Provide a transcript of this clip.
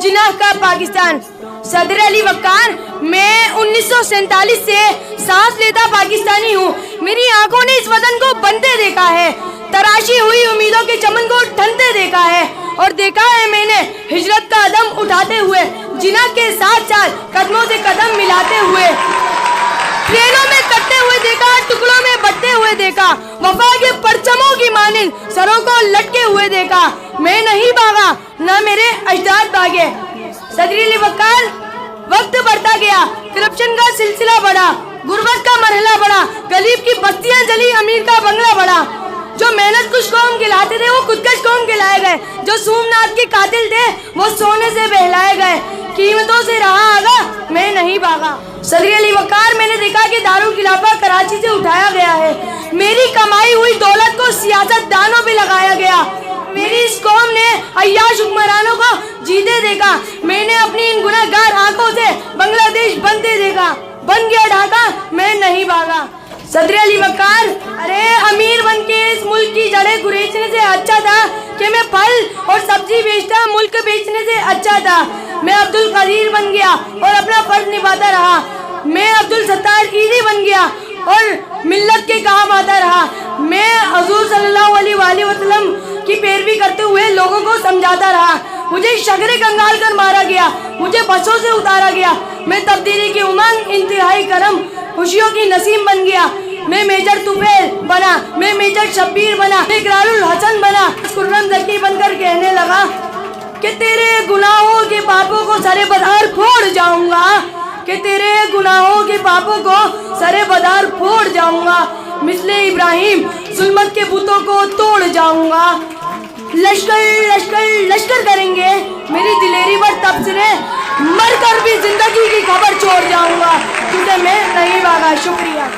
जिनाह का पाकिस्तान। सदर अली वक़ार, मैं 1947 से सांस लेता पाकिस्तानी हूँ। मेरी आंखों ने इस वतन को बनते देखा है, तराशी हुई उम्मीदों के चमन को ठनते देखा है, और देखा है मैंने हिजरत का कदम उठाते हुए, जिनाह के साथ साथ कदमों से कदम मिलाते हुए। ट्रेनों में कटते हुए देखा, टुकड़ों में बटते हुए देखा, वफा के परचमों की मानिंद सरों को लटके हुए देखा। मैं नहीं भागा, न मेरे अजदाद भागे। सदर अली वक़ार, वक्त बढ़ता गया, करप्शन का सिलसिला बढ़ा, गुर्बत का मरहला बढ़ा, गरीब की बस्तियां जली, अमीर का बंगला बढ़ा। जो मेहनत कुछ कौम कहलाते थे वो खुदकश कौम कहलाए गए, जो सोमनाथ के कातिल थे वो सोने से बहलाए गए। कीमतों से रहा आगा, मैं नहीं भागा। सदर अली वक़ार, मैंने देखा कि दारुल खिलाफा कराची से उठाया गया है। मेरी कमाई हुई दौलत को सियासतदानों पे लगाया गया। मेरी इस कौम ने अय्याश हुक्मरानों को जीते देखा। मैंने अपनी इन गुनहगार आंखों से बांग्लादेश बनते देखा। बन गया ढाका, मैं नहीं भागा। सदर अली वक़ार, अरे अमीर बन के इस मुल्क की जड़ें कुरेदने से अच्छा था कि मैं फल और सब्जी बेचता, मुल्क बेचने से अच्छा था। मैं अब्दुल कदीर बन गया और अपना फर्ज निभाता रहा। मैं अब्दुल सत्तार ईदी बन गया और मिल्लत के काम आता रहा। मैं हुज़ूर सल्लल्लाहु अलैहि वसल्लम की पैरवी करते हुए लोगों को समझाता रहा। मुझे शगरे कंगाल कर मारा गया, मुझे बसों से उतारा गया। मैं तब्दीली की उमंग, इंतहाई करम, खुशियों की नसीम बन गया। मैं मेजर तुफैल बना, मैं मेजर शब्बीर बना, मैं इकरारुल हसन बना। खुर्रम ज़की बनकर कहने लगा कि तेरे गुनाहों के पापों को सरे बदार फोड़ जाऊंगा, कि तेरे गुनाहों के पापों को सरे बदार फोड़ जाऊंगा। मिसले इब्राहिम जुल्मत के बुतों को तोड़ जाऊंगा। लश्कर लश्कर लश्कर करेंगे मेरी दिलेरी पर तबसरे, मर कर भी जिंदगी की खबर छोड़ जाऊंगा, क्योंकि मैं नहीं भागा। शुक्रिया।